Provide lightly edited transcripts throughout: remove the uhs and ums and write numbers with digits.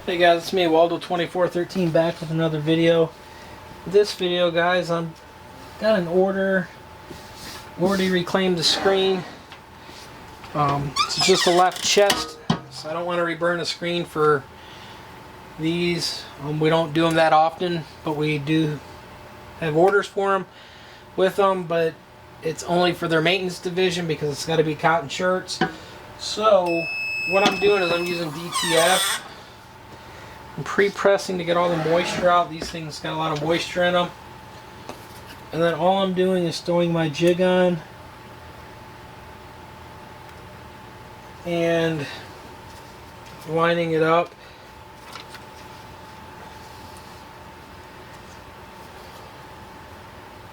Hey guys, it's me, Waldo2413, back with another video. This video, guys, I'm got an order. Already reclaimed the screen. It's just a left chest, so I don't want to reburn the screen for these. We don't do them that often, but we do have orders for them with them. But it's only for their maintenance division because it's got to be cotton shirts. So what I'm doing is I'm using DTF. I'm pre-pressing to get all the moisture out. These things got a lot of moisture in them. And then all I'm doing is throwing my jig on and lining it up.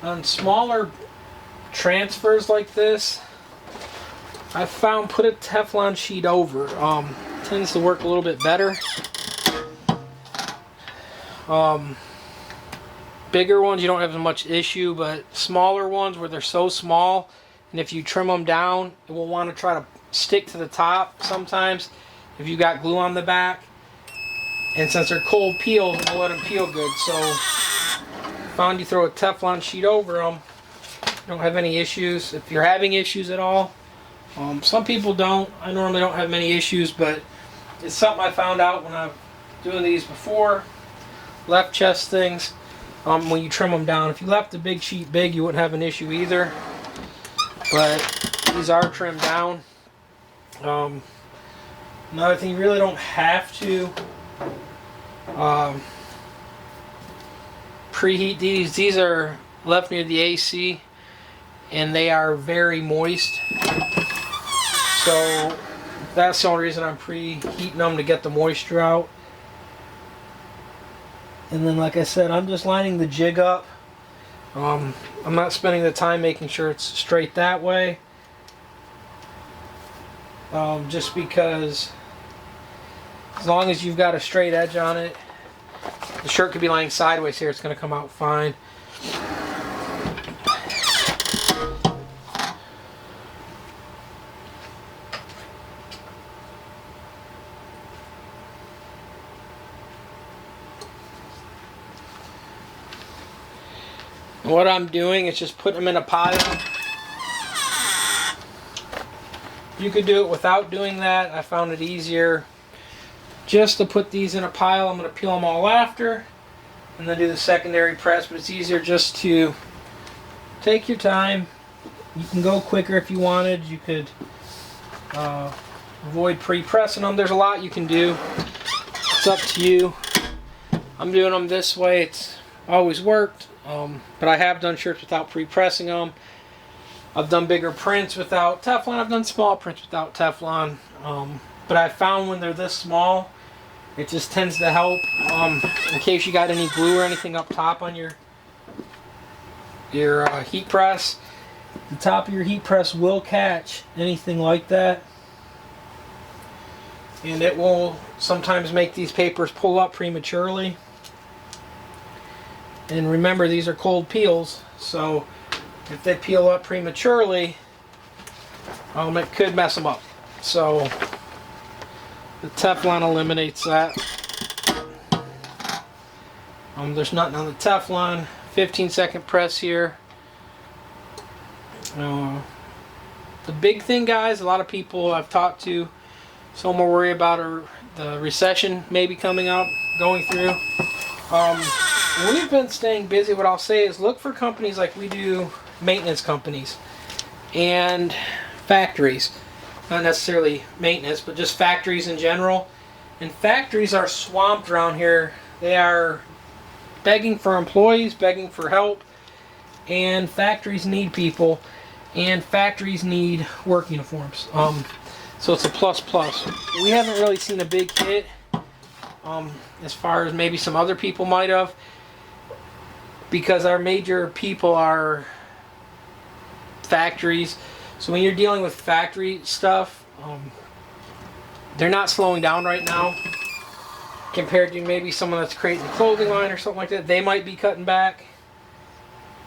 On smaller transfers like this, I found put a Teflon sheet over. Tends to work a little bit better. Bigger ones you don't have as much issue, but smaller ones where they're so small, and if you trim them down, it will want to try to stick to the top sometimes if you got glue on the back. And since they're cold peels, it'll let them peel good. So found you throw a Teflon sheet over them, you don't have any issues. If you're having issues at all, some people don't. I normally don't have many issues, but it's something I found out when I was doing these before. Left chest things, when you trim them down. If you left the big sheet big, you wouldn't have an issue either. But these are trimmed down. Another thing, you really don't have to preheat these. These are left near the AC, and they are very moist. So that's the only reason I'm preheating them, to get the moisture out. And then, like I said, I'm just lining the jig up. I'm not spending the time making sure it's straight that way. Just because as long as you've got a straight edge on it, the shirt could be lying sideways here, it's going to come out fine. What I'm doing is just putting them in a pile. You could do it without doing that. I found it easier just to put these in a pile. I'm going to peel them all after and then do the secondary press, but it's easier just to take your time. You can go quicker if you wanted. You could avoid pre-pressing them. There's a lot you can do. It's up to you. I'm doing them this way. It's always worked. But I have done shirts without pre-pressing them. I've done bigger prints without Teflon. I've done small prints without Teflon. But I found when they're this small, it just tends to help. In case you got any glue or anything up top on your heat press, the top of your heat press will catch anything like that. And it will sometimes make these papers pull up prematurely. And remember, these are cold peels, so if they peel up prematurely, it could mess them up. So the Teflon eliminates that. There's nothing on the Teflon. 15-second press here. The big thing, guys, a lot of people I've talked to, some are worried about the recession maybe coming up, going through. We've been staying busy. What I'll say is look for companies like we do, maintenance companies and factories. Not necessarily maintenance, but just factories in general. And factories are swamped around here. They are begging for employees, begging for help. And factories need people. And factories need work uniforms. So it's a plus. We haven't really seen a big hit as far as maybe some other people might have, because our major people are factories. So when you're dealing with factory stuff, they're not slowing down right now compared to maybe someone that's creating a clothing line or something like that. They might be cutting back,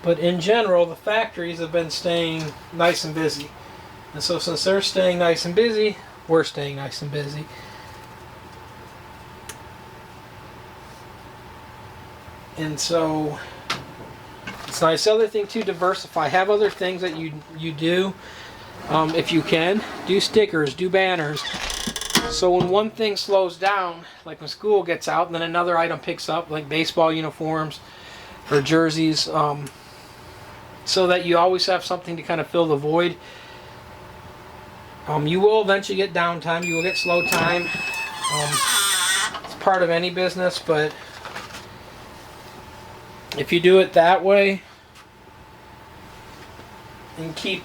but in general the factories have been staying nice and busy. And so since they're staying nice and busy, we're staying nice and busy. And so it's nice. The other thing too, diversify. Have other things that you do. If you can, do stickers, do banners. So when one thing slows down, like when school gets out, and then another item picks up, like baseball uniforms or jerseys, so that you always have something to kind of fill the void. You will eventually get downtime. You will get slow time. It's part of any business, but if you do it that way and keep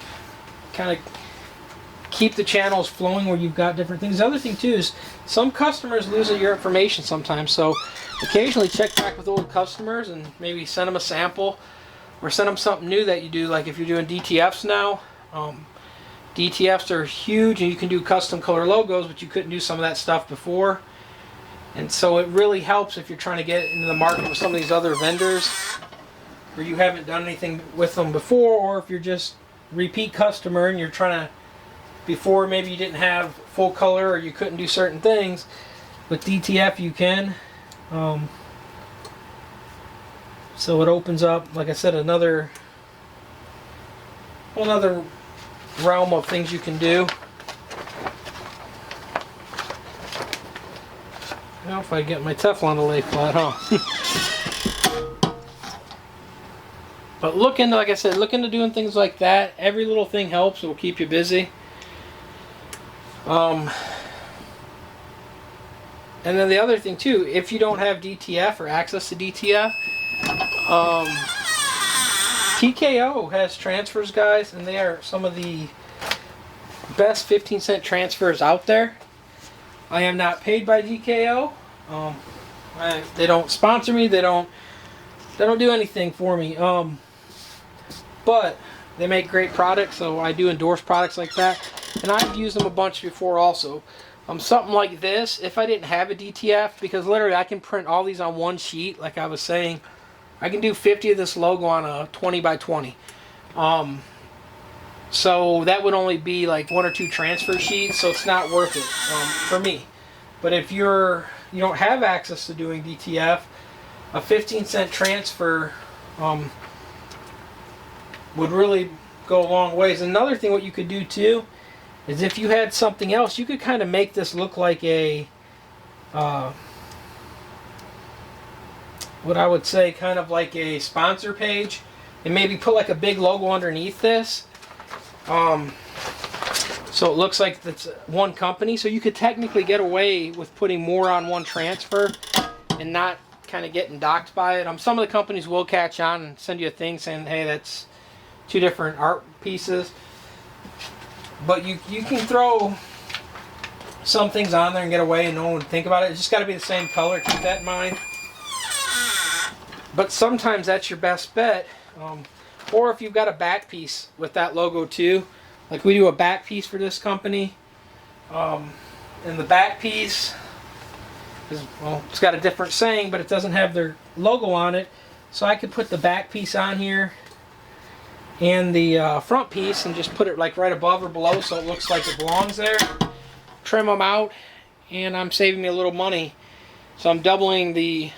the channels flowing where you've got different things. The other thing too is some customers lose your information sometimes, so occasionally check back with old customers and maybe send them a sample or send them something new that you do. Like if you're doing DTFs now, DTFs are huge and you can do custom color logos, but you couldn't do some of that stuff before. And so it really helps if you're trying to get into the market with some of these other vendors or you haven't done anything with them before, or if you're just repeat customer and you're trying to, before maybe you didn't have full color or you couldn't do certain things. With DTF you can. So it opens up, like I said, another realm of things you can do. I don't know if I get my Teflon to lay flat, huh? But look into, like I said, look into doing things like that. Every little thing helps. It will keep you busy. And then the other thing too, if you don't have DTF or access to DTF, TKO has transfers, guys, and they are some of the best 15-cent transfers out there. I am not paid by TKO. They don't sponsor me. They don't do anything for me. But they make great products, so I do endorse products like that. And I've used them a bunch before also. Something like this, if I didn't have a DTF, because literally I can print all these on one sheet, like I was saying. I can do 50 of this logo on a 20 by 20. So that would only be like 1 or 2 transfer sheets, so it's not worth it for me. But if you don't have access to doing DTF, a 15-cent transfer would really go a long ways. Another thing what you could do too is if you had something else, you could kind of make this look like a what I would say kind of like a sponsor page, and maybe put like a big logo underneath this, so it looks like it's one company. So you could technically get away with putting more on one transfer and not kind of getting docked by it. Some of the companies will catch on and send you a thing saying, hey, that's 2 different art pieces. But you can throw some things on there and get away and no one would think about it. It's just got to be the same color. Keep that in mind. But sometimes that's your best bet. Or if you've got a back piece with that logo too. Like we do a back piece for this company. And the back piece is, well, it's got a different saying, but it doesn't have their logo on it. So I could put the back piece on here and the front piece and just put it like right above or below so it looks like it belongs there. Trim them out, and I'm saving me a little money. So I'm doubling the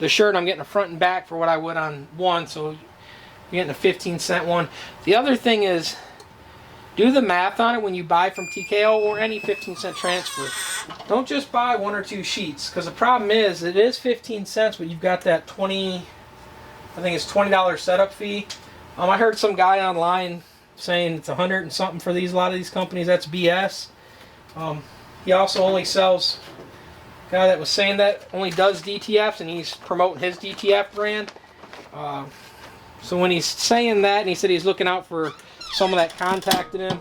shirt. I'm getting a front and back for what I would on one, so you're getting a 15-cent one. The other thing is, do the math on it when you buy from TKO or any 15-cent transfer. Don't just buy 1 or 2 sheets, because the problem is it is 15 cents, but you've got that I think it's $20 setup fee. I heard some guy online saying it's 100 and something for a lot of these companies. That's BS. He also only sells, guy that was saying that only does DTFs, and he's promoting his DTF brand. So when he's saying that, and he said he's looking out for someone that contacted him,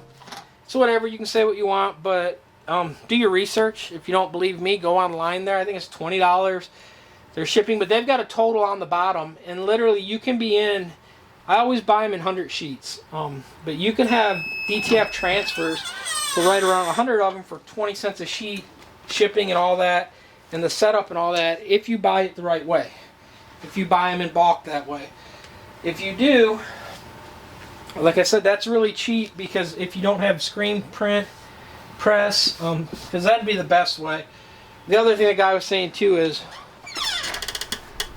so whatever, you can say what you want, but do your research. If you don't believe me, go online there. I think it's $20. They're shipping, but they've got a total on the bottom, and literally you can be in, I always buy them in 100 sheets, but you can have DTF transfers for right around 100 of them for 20 cents a sheet, shipping and all that, and the setup and all that, if you buy it the right way. If you buy them in bulk that way. If you do, like I said, that's really cheap, because if you don't have screen print press, because that'd be the best way. The other thing the guy was saying too is,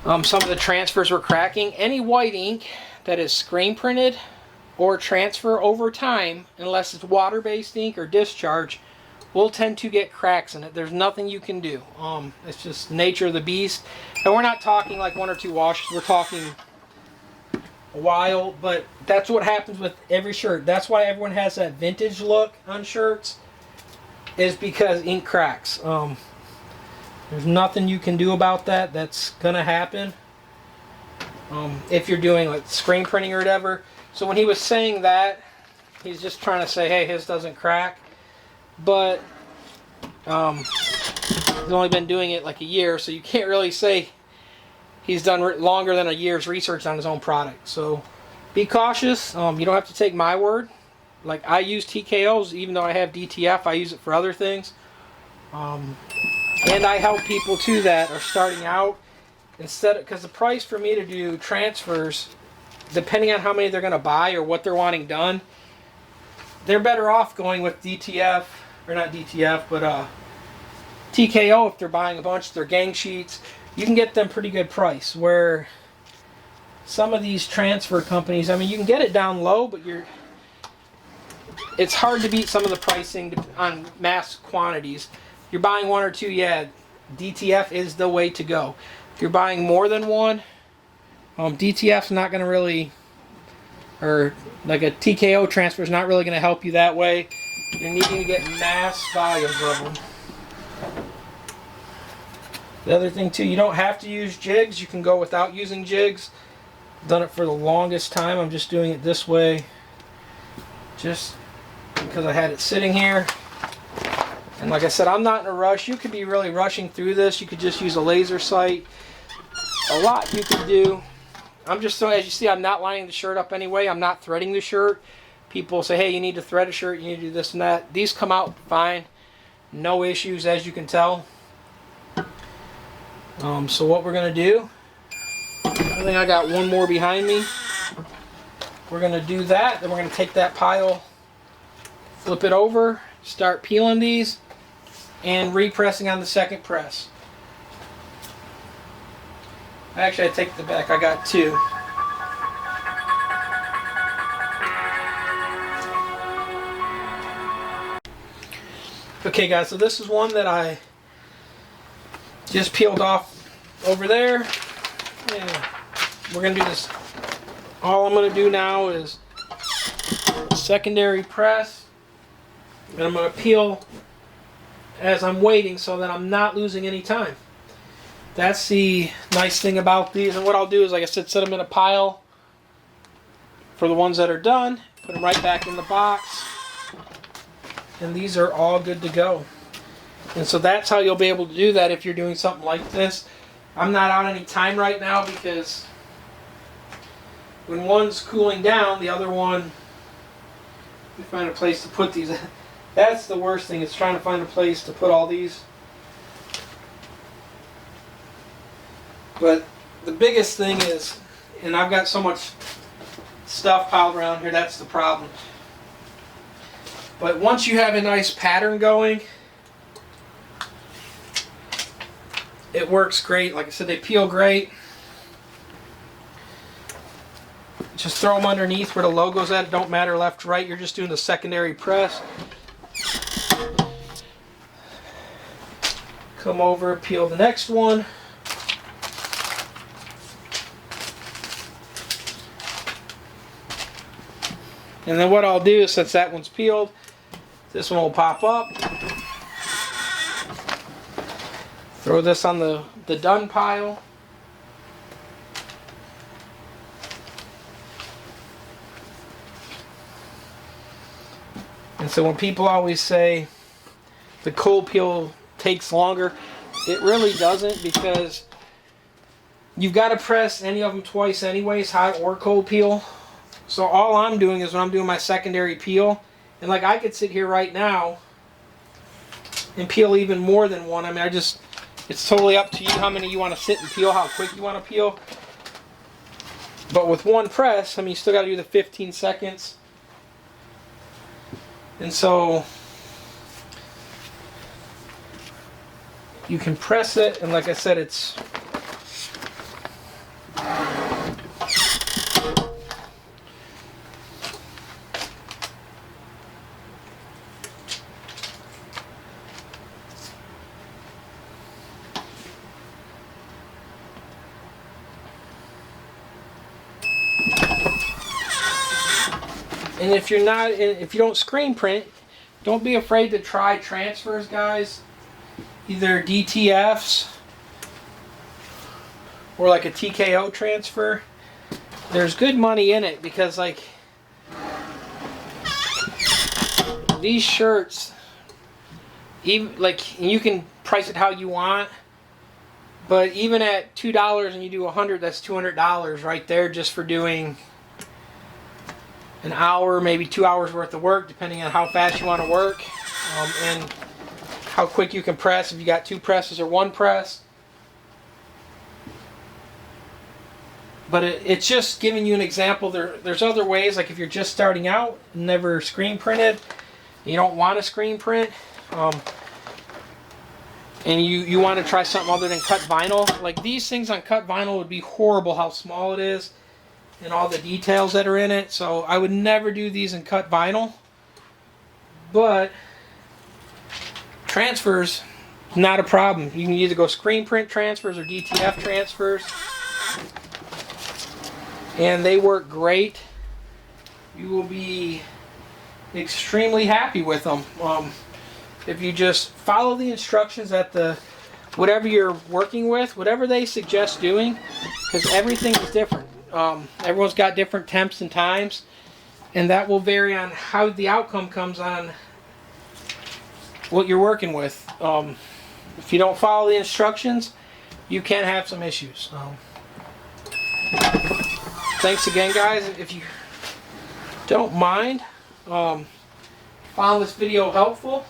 Some of the transfers were cracking. Any white ink that is screen printed or transfer over time, unless it's water-based ink or discharge, will tend to get cracks in it. There's nothing you can do. It's just nature of the beast. And we're not talking like 1 or 2 washes. We're talking a while, but that's what happens with every shirt. That's why everyone has that vintage look on shirts, is because ink cracks. There's nothing you can do about that. That's gonna happen if you're doing like screen printing or whatever. So when he was saying that, he's just trying to say, hey, his doesn't crack. But he's only been doing it like a year, so you can't really say he's done longer than a year's research on his own product. So be cautious. You don't have to take my word. Like, I use TKOs, even though I have DTF, I use it for other things. And I help people too that are starting out, because the price for me to do transfers, depending on how many they're going to buy or what they're wanting done, they're better off going with DTF, or not DTF, but TKO if they're buying a bunch. They're gang sheets. You can get them pretty good price. Where some of these transfer companies, I mean, you can get it down low, but it's hard to beat some of the pricing on mass quantities. If you're buying 1 or 2, yeah, DTF is the way to go. If you're buying more than 1, DTF's not going to really, or like a TKO transfer is not really going to help you that way. You're needing to get mass volumes of them. The other thing too, you don't have to use jigs. You can go without using jigs. I've done it for the longest time. I'm just doing it this way, just because I had it sitting here. And like I said, I'm not in a rush. You could be really rushing through this. You could just use a laser sight. A lot you could do. I'm just, so as you see, I'm not lining the shirt up anyway. I'm not threading the shirt. People say, hey, you need to thread a shirt, you need to do this and that. These come out fine. No issues, as you can tell. So what we're going to do, I think I got one more behind me. We're going to do that. Then we're going to take that pile, flip it over, start peeling these, and repressing on the second press. Actually, I take the back. I got 2. Okay, guys, so this is one that I just peeled off over there. Yeah. We're going to do this. All I'm going to do now is secondary press. And I'm going to peel as I'm waiting so that I'm not losing any time. That's the nice thing about these. And what I'll do is, like I said, set them in a pile for the ones that are done. Put them right back in the box. And these are all good to go. And so that's how you'll be able to do that if you're doing something like this. I'm not out any time right now because when one's cooling down, the other one, let me find a place to put these. That's the worst thing, is trying to find a place to put all these. But the biggest thing is, and I've got so much stuff piled around here, that's the problem. But once you have a nice pattern going, it works great. Like I said, they peel great. Just throw them underneath where the logo's at. It don't matter left, right. You're just doing the secondary press. Come over, peel the next one. And then what I'll do is, since that one's peeled, this one will pop up. Throw this on the done pile. And so when people always say the cold peel takes longer, it really doesn't, because you've got to press any of them twice anyways, hot or cold peel. So all I'm doing is, when I'm doing my secondary peel, and like I could sit here right now and peel even more than one. I mean, it's totally up to you how many you want to sit and peel, how quick you want to peel. But with one press, I mean, you still got to do the 15 seconds. And so you can press it, and like I said, And if you don't screen print, don't be afraid to try transfers, guys. Either DTFs or like a TKO transfer. There's good money in it because like these shirts, even like you can price it how you want, but even at $2 and you do 100, that's $200 right there just for doing an hour, maybe 2 hours worth of work, depending on how fast you want to work and how quick you can press. If you got 2 presses or 1 press. But it's just giving you an example. There's other ways, like if you're just starting out, never screen printed, you don't want to screen print, and you want to try something other than cut vinyl. Like these things on cut vinyl would be horrible how small it is and all the details that are in it. So I would never do these in cut vinyl. But transfers, not a problem. You can either go screen print transfers or DTF transfers. And they work great. You will be extremely happy with them. If you just follow the instructions at whatever you're working with, whatever they suggest doing, because everything is different. Everyone's got different temps and times, and that will vary on how the outcome comes on what you're working with. If you don't follow the instructions, you can have some issues. Thanks again, guys. If you don't mind, found this video helpful,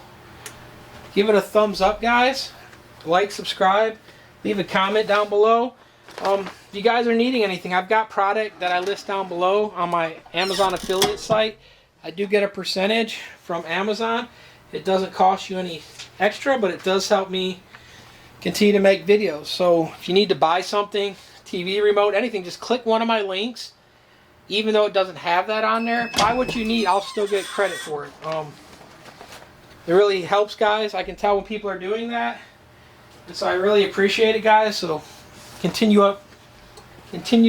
give it a thumbs up, guys. Like, subscribe, leave a comment down below. If you guys are needing anything, I've got product that I list down below on my Amazon affiliate site. I do get a percentage from Amazon. It doesn't cost you any extra, but it does help me continue to make videos. So if you need to buy something, TV remote, anything, just click one of my links. Even though it doesn't have that on there, buy what you need. I'll still get credit for it. It really helps, guys. I can tell when people are doing that. And so I really appreciate it, guys. So continue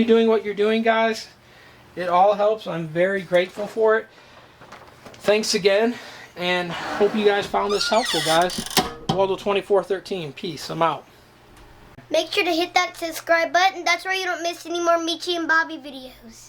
doing what you're doing, guys. It all helps. I'm very grateful for it. Thanks again, and hope you guys found this helpful, guys. ROLLO2413. Peace. I'm out. Make sure to hit that subscribe button. That's where you don't miss any more Michi and Bobby videos.